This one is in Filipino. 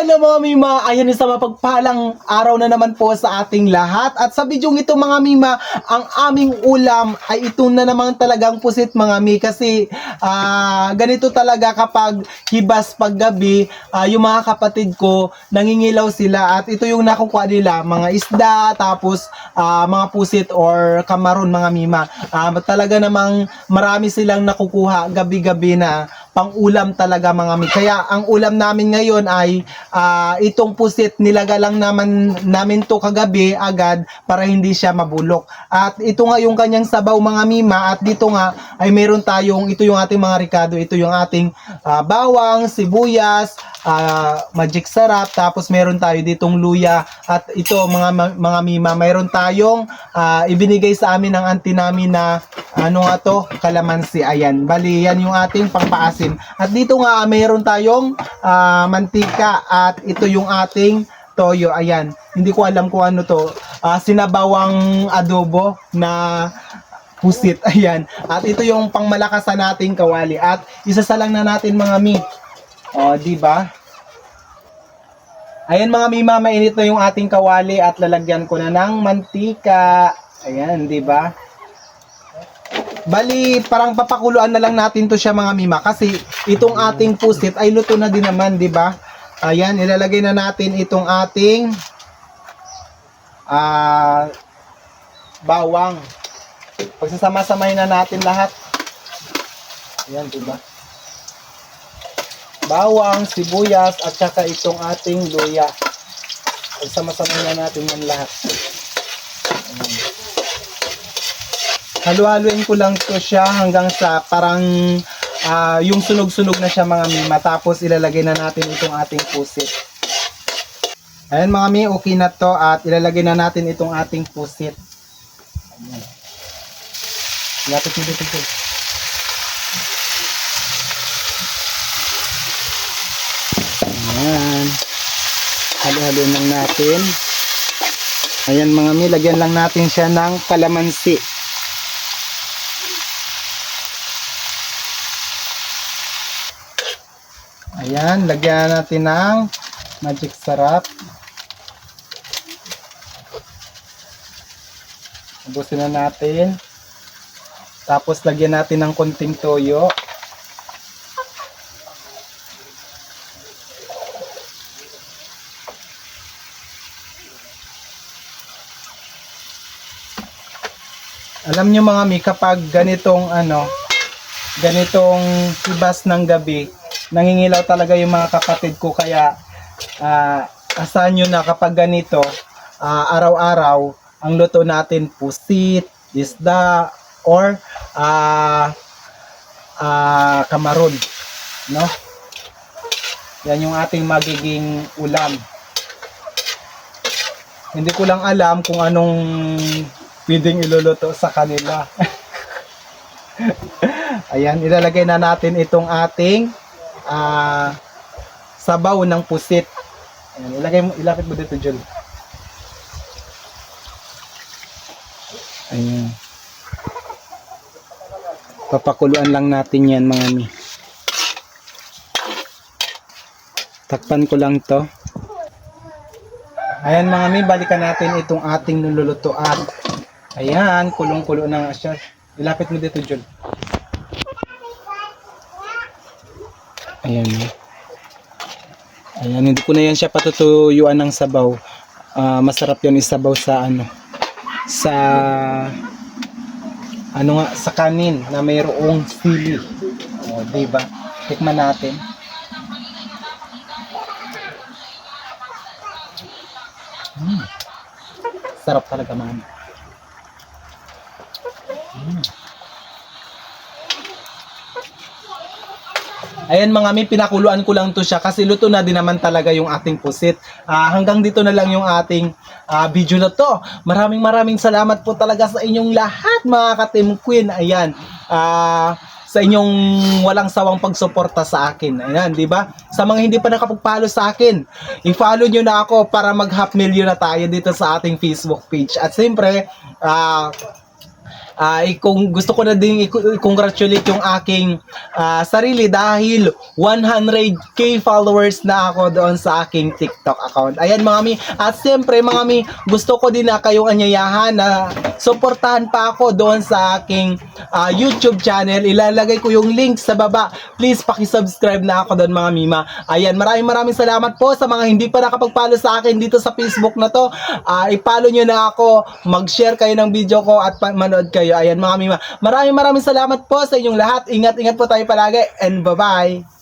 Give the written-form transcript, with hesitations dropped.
Hello mga mima, ayan sa mapagpalang araw na naman po sa ating lahat. At sa bidyong ito mga mima, ang aming ulam ay ito na naman talagang pusit mga mi. Kasi ganito talaga kapag hibas paggabi, yung mga kapatid ko, nangingilaw sila. At ito yung nakukuha nila, mga isda, tapos mga pusit or kamaron mga mima. Talaga namang marami silang nakukuha gabi-gabi na pang-ulam talaga mga mi. Kaya ang ulam namin ngayon ay itong pusit, nilaga lang namin to kagabi agad para hindi siya mabulok. At ito nga yung kanyang sabaw mga mima. At dito nga ay meron tayong, ito yung ating mga ricado, ito yung ating bawang, sibuyas, magic sarap, tapos meron tayo ditong luya. At ito mga mima, meron tayong ibinigay sa amin ng auntie namin na ano nga to, kalamansi. Ayan, bali yan yung ating pangpaasim. At dito nga meron tayong mantika at ito yung ating toyo. Ayan, hindi ko alam kung ano to, sinabawang adobo na pusit. Ayan, at ito yung pangmalakasan nating kawali. At isasalang na natin mga mi. O, di ba? Ayan mga mima, mainit na yung ating kawali at lalagyan ko na ng mantika. Ayan, di ba? Bali, parang papakuluan na lang natin to siya mga mima kasi itong ating pusit ay luto na din naman, di ba? Ayan, ilalagay na natin itong ating bawang. Pagsasama-samahin na natin lahat. Ayan, di ba? Bawang, sibuyas, at saka itong ating luya. Pagsama-samahin na natin yan lahat. Ayan. Halu-haluin ko lang to siya hanggang sa parang yung sunog-sunog na siya mga mi. Matapos ilalagay na natin itong ating pusit. Ayan mga mi, okay na to at ilalagay na natin itong ating pusit. Ayan. Lapit dito. Ayan. Halu-haluin lang natin. Ayan mga mi, lagyan lang natin siya ng kalamansi. Ayan, lagyan natin ng magic sarap. Ubusin na natin. Tapos lagyan natin ng konting toyo. Alam nyo mga mi, kapag ganitong hibas ng gabi, nangingilaw talaga yung mga kapatid ko. Kaya asahan nyo na kapag ganito, araw-araw ang luto natin pusit, isda, or kamaron, no? Yan yung ating magiging ulam. Hindi ko lang alam kung anong pwedeng iluluto sa kanila. Ayan, ilalagay na natin itong ating sabaw ng pusit. Ayan, ilapit mo dito, Jun. Ayan. Papakuluan lang natin yan mga mi. Takpan ko lang to. Ayan mga mi, balikan natin itong ating nilulutuan. Ayan, kulong-kulo na nga siya. Ilapit mo dito, Jun. Ayan. Ayan, hindi ko na yan siya patutuyuan ng sabaw. Masarap yun isabaw sa sa kanin na mayroong sili. O, diba? Tikman natin. Sarap talaga man. Ayan mga mi, pinakuluan ko lang to siya kasi luto na din naman talaga yung ating pusit. Hanggang dito na lang yung ating video na to. Maraming salamat po talaga sa inyong lahat mga ka-Team Queen. Ayan. Sa inyong walang sawang pagsuporta sa akin. Ayan, di ba? Sa mga hindi pa nakapag-follow sa akin, i-follow nyo na ako para mag 500,000 na tayo dito sa ating Facebook page. At siyempre, kung gusto ko na din i-congratulate yung aking sarili dahil 100k followers na ako doon sa aking TikTok account. Ayan mga mi, at siyempre mga mi, gusto ko din na kayong anyayahan na suportahan pa ako doon sa aking YouTube channel. Ilalagay ko yung link sa baba. Please paki-subscribe na ako doon mga mima. Ayan, maraming salamat po sa mga hindi pa nakapag-follow sa akin dito sa Facebook na to. I-follow nyo na ako, mag-share kayo ng video ko at manood kayo. Ayan mga mima. Maraming salamat po sa inyong lahat. Ingat po tayo palagi and bye-bye.